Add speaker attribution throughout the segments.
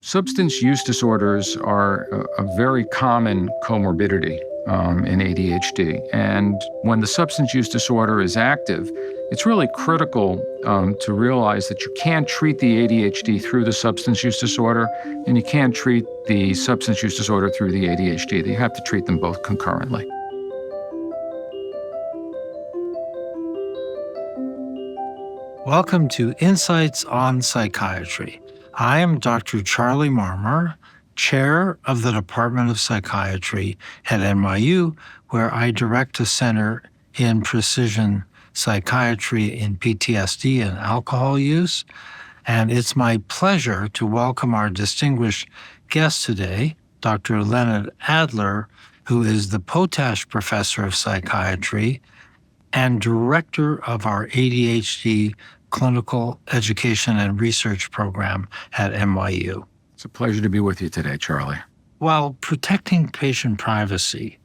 Speaker 1: Substance use disorders are a very common comorbidity in ADHD. And when the substance use disorder is active, it's really critical to realize that you can't treat the ADHD through the substance use disorder, and you can't treat the substance use disorder through the ADHD. You have to treat them both concurrently.
Speaker 2: Welcome to Insights on Psychiatry. I am Dr. Charlie Marmer, Chair of the Department of Psychiatry at NYU, where I direct a center in precision psychiatry in PTSD and alcohol use. And it's my pleasure to welcome our distinguished guest today, Dr. Lenard Adler, who is the Pottash Professor of Psychiatry and Director of our ADHD Clinical Education and Research Program at NYU.
Speaker 1: It's a pleasure to be with you today, Charlie.
Speaker 2: While protecting patient privacy,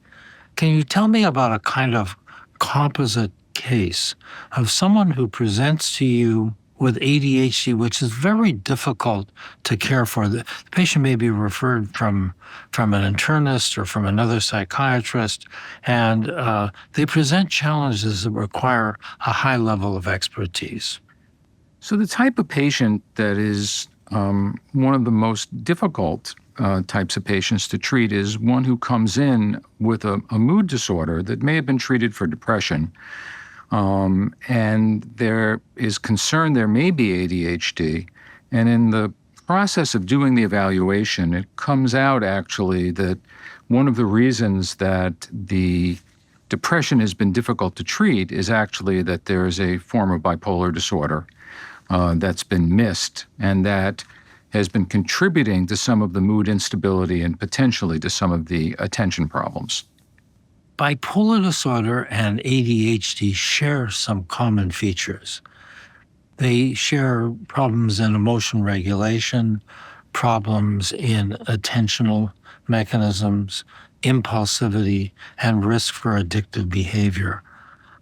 Speaker 2: can you tell me about a kind of composite case of someone who presents to you with ADHD, which is very difficult to care for? The patient may be referred from an internist or from another psychiatrist, and they present challenges that require a high level of expertise.
Speaker 1: So the type of patient that is one of the most difficult types of patients to treat is one who comes in with a mood disorder that may have been treated for depression. And there is concern there may be ADHD. And in the process of doing the evaluation, it comes out actually that one of the reasons that the depression has been difficult to treat is actually that there is a form of bipolar disorder that's been missed, and that has been contributing to some of the mood instability and potentially to some of the attention problems.
Speaker 2: Bipolar disorder and ADHD share some common features. They share problems in emotion regulation, problems in attentional mechanisms, impulsivity, and risk for addictive behavior.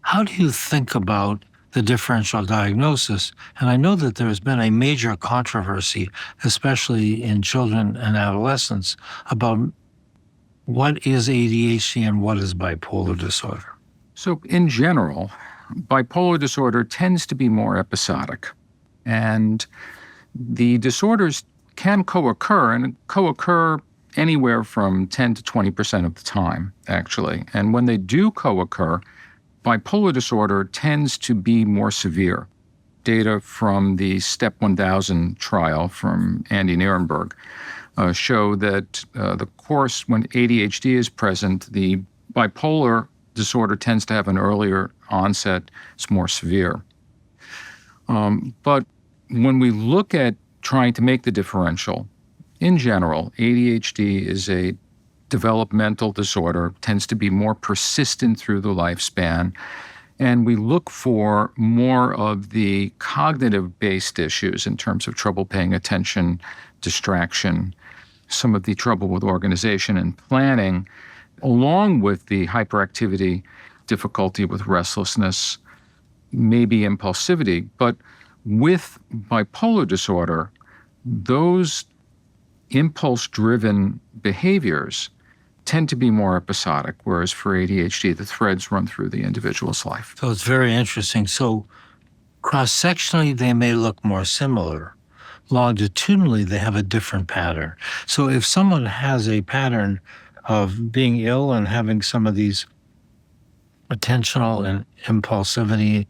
Speaker 2: How do you think about the differential diagnosis? And I know that there's been a major controversy, especially in children and adolescents, about what is ADHD and what is bipolar disorder.
Speaker 1: So in general, bipolar disorder tends to be more episodic. And the disorders can co-occur, and co-occur anywhere from 10 to 20% of the time, actually. And when they do co-occur, bipolar disorder tends to be more severe. Data from the STEP 1000 trial from Andy Nierenberg show that the course when ADHD is present, the bipolar disorder tends to have an earlier onset. It's more severe. But when we look at trying to make the differential, in general, ADHD is a developmental disorder, tends to be more persistent through the lifespan, and we look for more of the cognitive-based issues in terms of trouble paying attention, distraction, some of the trouble with organization and planning, along with the hyperactivity, difficulty with restlessness, maybe impulsivity. But with bipolar disorder, those impulse-driven behaviors tend to be more episodic, whereas for ADHD, the threads run through the individual's life.
Speaker 2: So it's very interesting. So cross-sectionally, they may look more similar. Longitudinally, they have a different pattern. So if someone has a pattern of being ill and having some of these attentional and impulsivity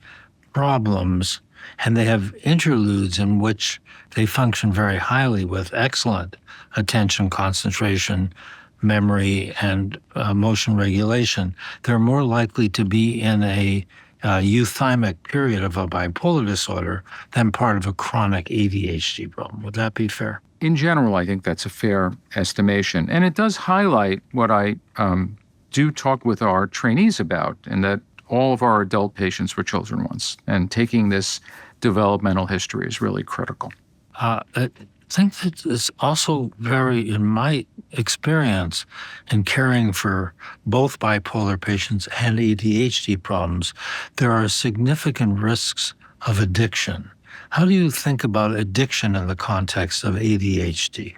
Speaker 2: problems, and they have interludes in which they function very highly with excellent attention, concentration, memory, and motion regulation, they're more likely to be in a euthymic period of a bipolar disorder than part of a chronic ADHD problem. Would that be fair?
Speaker 1: In general, I think that's a fair estimation. And it does highlight what I do talk with our trainees about, and that all of our adult patients were children once, and taking this developmental history is really critical.
Speaker 2: I think that it's also very, in my experience, in caring for both bipolar patients and ADHD problems, there are significant risks of addiction. How do you think about addiction in the context of ADHD?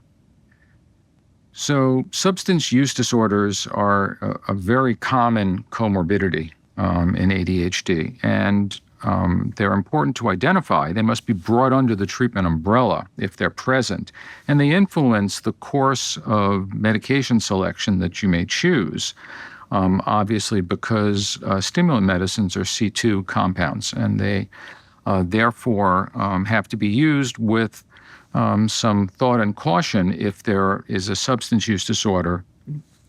Speaker 1: So substance use disorders are a very common comorbidity in ADHD, and they're important to identify. They must be brought under the treatment umbrella if they're present, and they influence the course of medication selection that you may choose, obviously because stimulant medicines are C2 compounds, and they therefore have to be used with some thought and caution if there is a substance use disorder,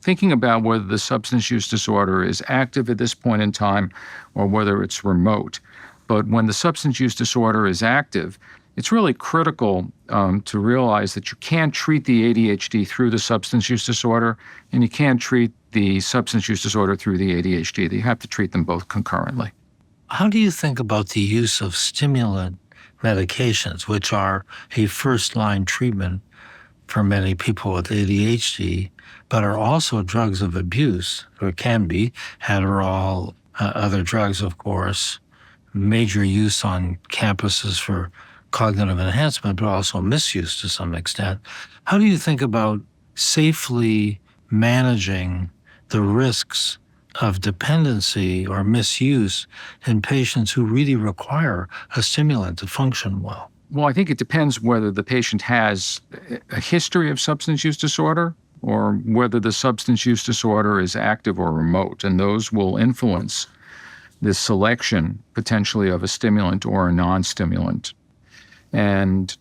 Speaker 1: thinking about whether the substance use disorder is active at this point in time or whether it's remote. But when the substance use disorder is active, it's really critical to realize that you can't treat the ADHD through the substance use disorder, and you can't treat the substance use disorder through the ADHD. You have to treat them both concurrently.
Speaker 2: How do you think about the use of stimulant medications, which are a first-line treatment for many people with ADHD, but are also drugs of abuse, or can be Adderall, other drugs, of course, major use on campuses for cognitive enhancement, but also misuse to some extent. How do you think about safely managing the risks of dependency or misuse in patients who really require a stimulant to function well?
Speaker 1: Well, I think it depends whether the patient has a history of substance use disorder or whether the substance use disorder is active or remote, and those will influence the selection potentially of a stimulant or a non-stimulant. And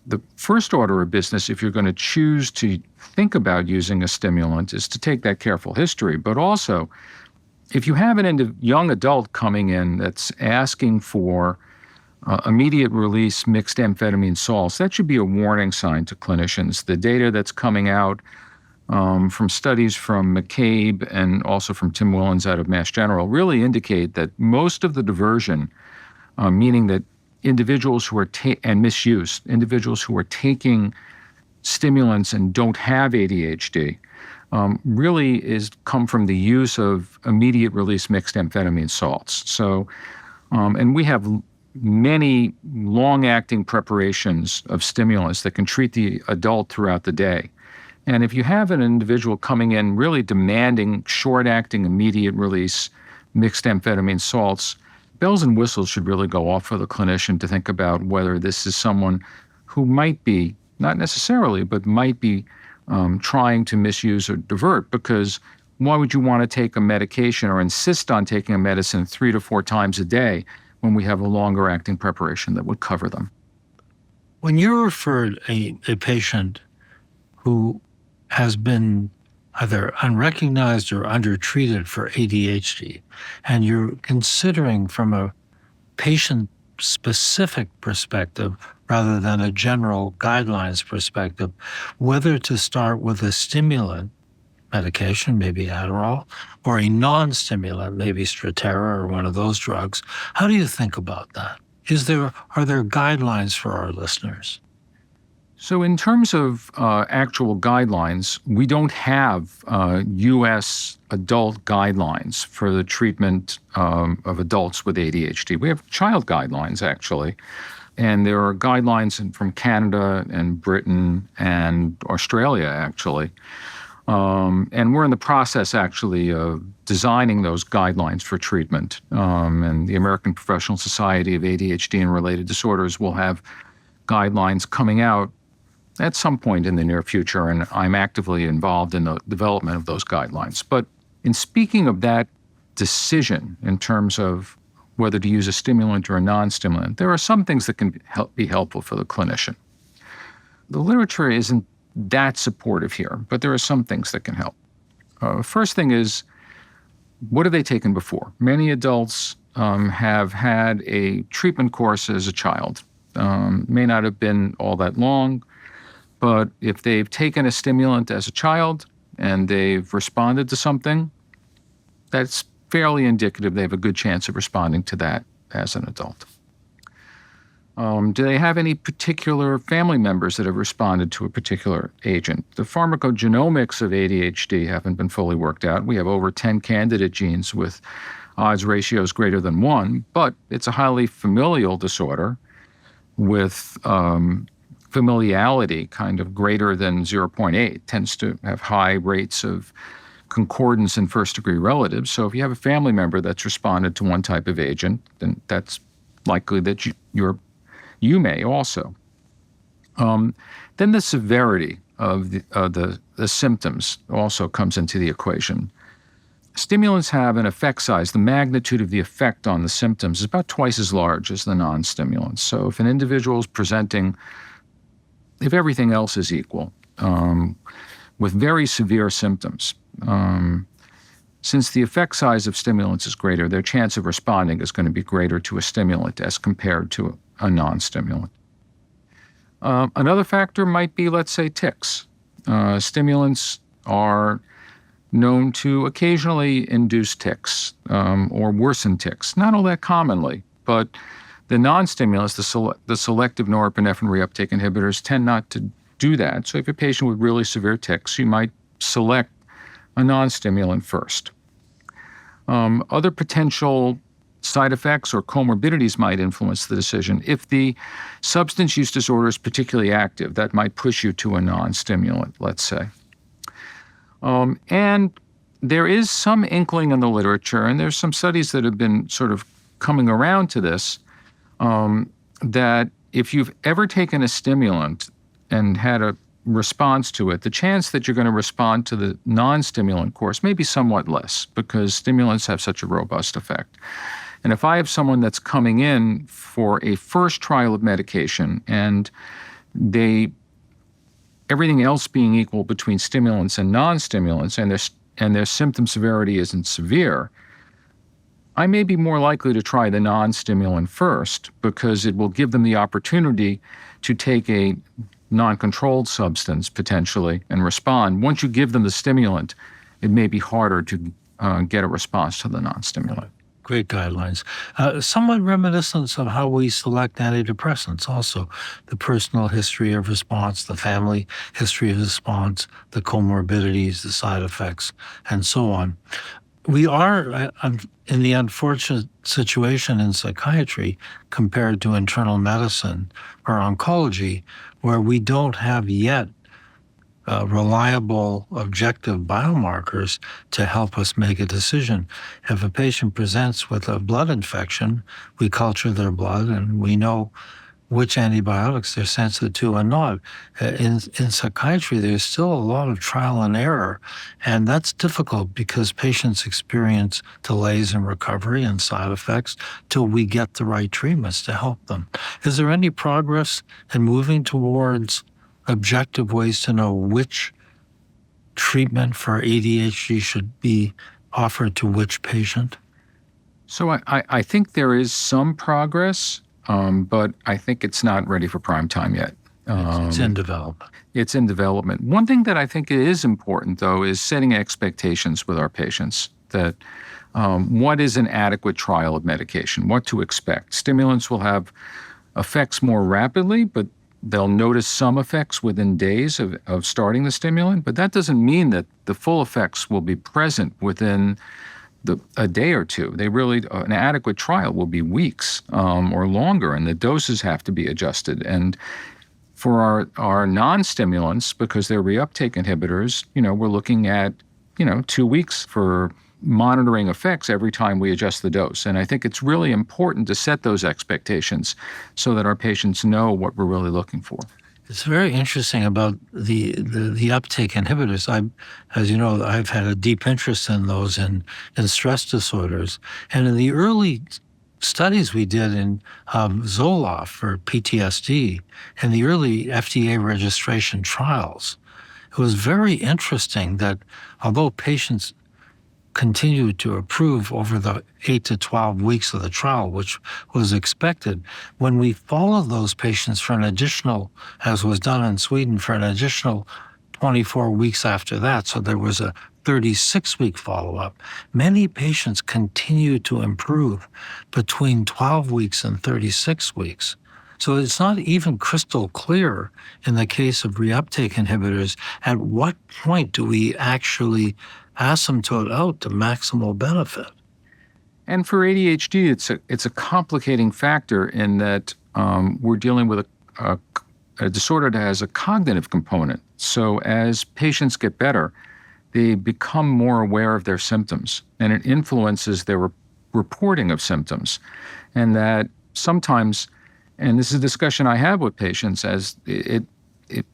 Speaker 1: the first order of business, if you're going to choose to think about using a stimulant, is to take that careful history. But also, if you have an young adult coming in that's asking for immediate release mixed amphetamine salts, that should be a warning sign to clinicians. The data that's coming out from studies from McCabe and also from Tim Willens out of Mass General really indicate that most of the diversion, meaning that individuals who are and misuse, individuals who are taking stimulants and don't have ADHD, really come from the use of immediate release mixed amphetamine salts. So, and we have many long-acting preparations of stimulants that can treat the adult throughout the day. And if you have an individual coming in really demanding short-acting immediate release mixed amphetamine salts, bells and whistles should really go off for the clinician to think about whether this is someone who might be, not necessarily, but might be trying to misuse or divert, because why would you want to take a medication or insist on taking a medicine 3 to 4 times a day when we have a longer acting preparation that would cover them?
Speaker 2: When you're referred a patient who has been either unrecognized or undertreated for ADHD, and you're considering from a patient-specific perspective rather than a general guidelines perspective, whether to start with a stimulant medication, maybe Adderall, or a non-stimulant, maybe Strattera or one of those drugs, how do you think about that? Are there guidelines for our listeners?
Speaker 1: So in terms of actual guidelines, we don't have U.S. adult guidelines for the treatment of adults with ADHD. We have child guidelines, actually. And there are guidelines from Canada and Britain and Australia, actually. And we're in the process, actually, of designing those guidelines for treatment. And the American Professional Society of ADHD and Related Disorders will have guidelines coming out at some point in the near future, and I'm actively involved in the development of those guidelines. But in speaking of that decision in terms of whether to use a stimulant or a non-stimulant, there are some things that can be helpful for the clinician. The literature isn't that supportive here, but there are some things that can help. First thing is, what have they taken before? Many adults have had a treatment course as a child. May not have been all that long, but if they've taken a stimulant as a child and they've responded to something, that's fairly indicative they have a good chance of responding to that as an adult. Do they have any particular family members that have responded to a particular agent? The pharmacogenomics of ADHD haven't been fully worked out. We have over 10 candidate genes with odds ratios greater than 1, but it's a highly familial disorder with familiality kind of greater than 0.8 tends to have high rates of concordance in first-degree relatives. So if you have a family member that's responded to one type of agent, then that's likely that you may also. Then the severity of the symptoms also comes into the equation. Stimulants have an effect size. The magnitude of the effect on the symptoms is about twice as large as the non-stimulants. So if an individual is presenting, if everything else is equal, with very severe symptoms, since the effect size of stimulants is greater, their chance of responding is going to be greater to a stimulant as compared to a non-stimulant. Another factor might be, let's say, tics. Stimulants are known to occasionally induce tics or worsen tics. Not all that commonly, but the non-stimulants, the selective norepinephrine reuptake inhibitors, tend not to do that. So if a patient with really severe tics, you might select a non-stimulant first. Other potential side effects or comorbidities might influence the decision. If the substance use disorder is particularly active, that might push you to a non-stimulant, let's say. And there is some inkling in the literature, and there's some studies that have been sort of coming around to this, that if you've ever taken a stimulant and had a response to it, the chance that you're going to respond to the non-stimulant course may be somewhat less because stimulants have such a robust effect. And if I have someone that's coming in for a first trial of medication and everything else being equal between stimulants and non-stimulants, and their symptom severity isn't severe, I may be more likely to try the non-stimulant first because it will give them the opportunity to take a non-controlled substance potentially and respond. Once you give them the stimulant, it may be harder to get a response to the non-stimulant.
Speaker 2: Great guidelines. Somewhat reminiscent of how we select antidepressants also. The personal history of response, the family history of response, the comorbidities, the side effects, and so on. We are in the unfortunate situation in psychiatry compared to internal medicine or oncology, where we don't have yet reliable, objective biomarkers to help us make a decision. If a patient presents with a blood infection, we culture their blood and we know which antibiotics they're sensitive to and not. In psychiatry, there's still a lot of trial and error, and that's difficult because patients experience delays in recovery and side effects till we get the right treatments to help them. Is there any progress in moving towards objective ways to know which treatment for ADHD should be offered to which patient?
Speaker 1: So I think there is some progress, but I think it's not ready for prime time yet.
Speaker 2: It's in development.
Speaker 1: It's in development. One thing that I think is important, though, is setting expectations with our patients that what is an adequate trial of medication, what to expect. Stimulants will have effects more rapidly, but they'll notice some effects within days of starting the stimulant, but that doesn't mean that the full effects will be present within a day or two. An adequate trial will be weeks or longer, and the doses have to be adjusted. And for our non-stimulants, because they're reuptake inhibitors, we're looking at, 2 weeks for monitoring effects every time we adjust the dose. And I think it's really important to set those expectations so that our patients know what we're really looking for.
Speaker 2: It's very interesting about the uptake inhibitors. As you know, I've had a deep interest in those in stress disorders. And in the early studies we did in Zoloft for PTSD, and the early FDA registration trials, it was very interesting that although patients continued to improve over the 8 to 12 weeks of the trial, which was expected, when we followed those patients for an additional, as was done in Sweden, for an additional 24 weeks after that, so there was a 36-week follow-up, many patients continued to improve between 12 weeks and 36 weeks. So it's not even crystal clear in the case of reuptake inhibitors at what point do we actually asymptote out to maximal benefit.
Speaker 1: And for ADHD, it's a complicating factor in that we're dealing with a a disorder that has a cognitive component. So as patients get better, they become more aware of their symptoms, and it influences their reporting of symptoms. And that sometimes, and this is a discussion I have with patients, as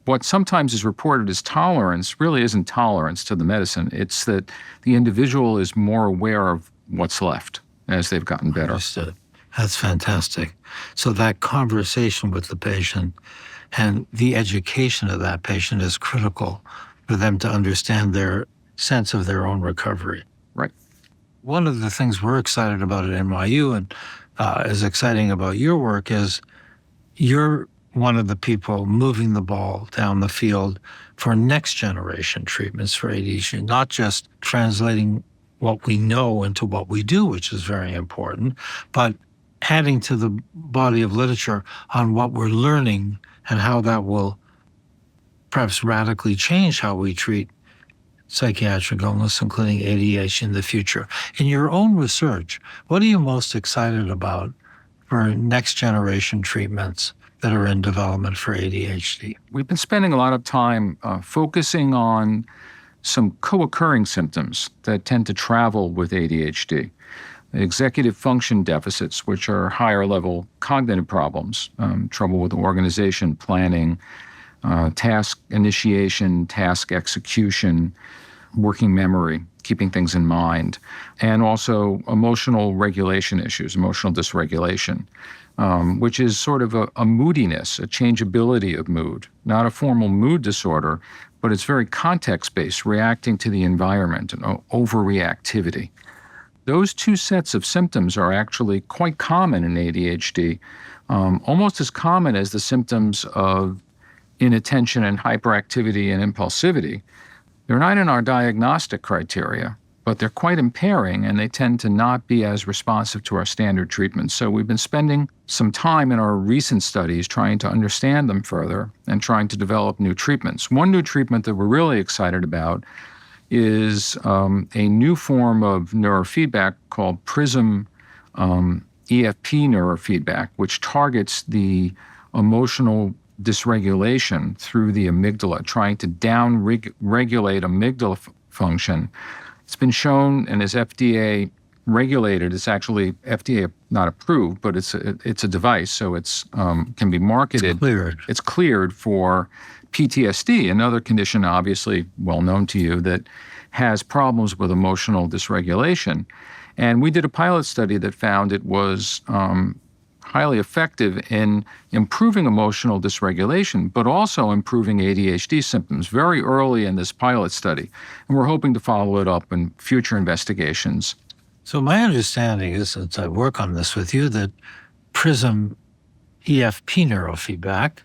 Speaker 1: what sometimes is reported as tolerance really isn't tolerance to the medicine. It's that the individual is more aware of what's left as they've gotten better.
Speaker 2: Understood. That's fantastic. So that conversation with the patient and the education of that patient is critical for them to understand their sense of their own recovery.
Speaker 1: Right.
Speaker 2: One of the things we're excited about at NYU and is exciting about your work is you're one of the people moving the ball down the field for next generation treatments for ADHD, not just translating what we know into what we do, which is very important, but adding to the body of literature on what we're learning and how that will perhaps radically change how we treat psychiatric illness, including ADHD in the future. In your own research, what are you most excited about for next generation treatments that are in development for ADHD?
Speaker 1: We've been spending a lot of time focusing on some co-occurring symptoms that tend to travel with ADHD. Executive function deficits, which are higher level cognitive problems, trouble with organization, planning, task initiation, task execution, working memory, keeping things in mind, and also emotional regulation issues, emotional dysregulation, which is sort of a moodiness, a changeability of mood, not a formal mood disorder, but it's very context-based, reacting to the environment and overreactivity. Those two sets of symptoms are actually quite common in ADHD, almost as common as the symptoms of inattention and hyperactivity and impulsivity. They're not in our diagnostic criteria, but they're quite impairing, and they tend to not be as responsive to our standard treatments. So we've been spending some time in our recent studies trying to understand them further and trying to develop new treatments. One new treatment that we're really excited about is a new form of neurofeedback called PRISM EFP neurofeedback, which targets the emotional dysregulation through the amygdala, trying to down-regulate amygdala function. It's been shown and is FDA regulated. It's actually FDA not approved, but it's a device, so it's can be marketed.
Speaker 2: It's cleared.
Speaker 1: It's cleared for PTSD, another condition obviously well known to you that has problems with emotional dysregulation. And we did a pilot study that found it was highly effective in improving emotional dysregulation, but also improving ADHD symptoms very early in this pilot study. And we're hoping to follow it up in future investigations.
Speaker 2: So my understanding is, since I work on this with you, that PRISM EFP neurofeedback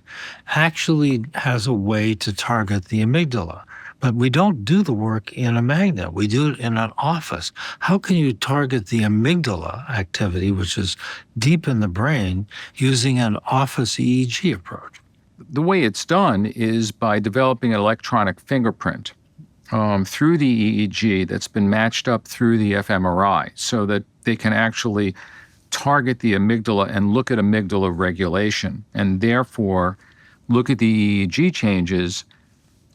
Speaker 2: actually has a way to target the amygdala. But we don't do the work in a magnet. We do it in an office. How can you target the amygdala activity, which is deep in the brain, using an office EEG approach?
Speaker 1: The way it's done is by developing an electronic fingerprint through the EEG that's been matched up through the fMRI so that they can actually target the amygdala and look at amygdala regulation, and therefore look at the EEG changes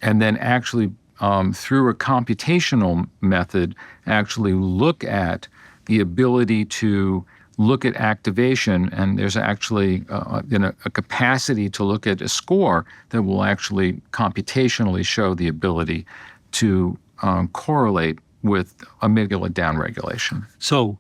Speaker 1: and then actually, through a computational method, actually look at the ability to look at activation. And there's actually a capacity to look at a score that will actually computationally show the ability to correlate with amygdala downregulation.
Speaker 2: So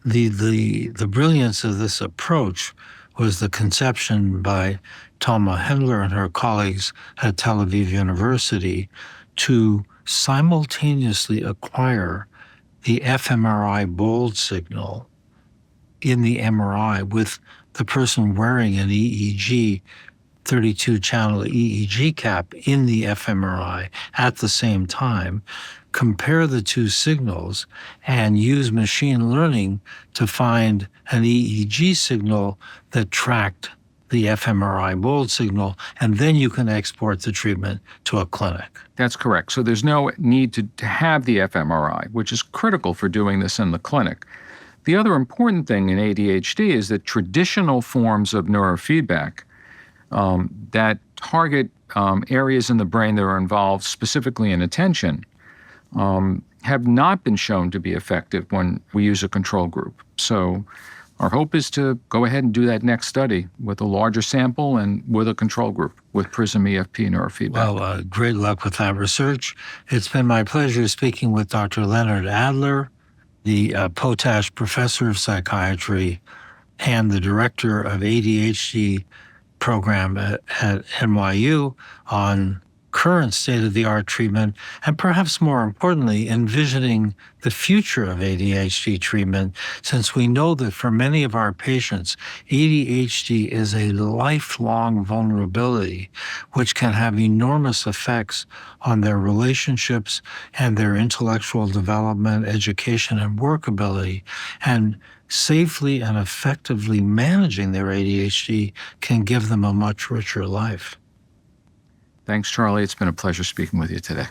Speaker 2: the brilliance of this approach was the conception by Toma Hendler and her colleagues at Tel Aviv University to simultaneously acquire the fMRI bold signal in the MRI with the person wearing an EEG 32-channel EEG cap in the fMRI at the same time, compare the two signals, and use machine learning to find an EEG signal that tracked the fMRI bold signal, and then you can export the treatment to a clinic.
Speaker 1: That's correct. So there's no need to have the fMRI, which is critical for doing this in the clinic. The other important thing in ADHD is that traditional forms of neurofeedback that target areas in the brain that are involved specifically in attention have not been shown to be effective when we use a control group. So our hope is to go ahead and do that next study with a larger sample and with a control group with PRISM EFP neurofeedback.
Speaker 2: Well, great luck with that research. It's been my pleasure speaking with Dr. Lenard Adler, the Pottash Professor of Psychiatry and the Director of ADHD Program at NYU, on current state-of-the-art treatment, and perhaps more importantly, envisioning the future of ADHD treatment, since we know that for many of our patients, ADHD is a lifelong vulnerability, which can have enormous effects on their relationships and their intellectual development, education, and work ability. And safely and effectively managing their ADHD can give them a much richer life.
Speaker 1: Thanks, Charlie. It's been a pleasure speaking with you today.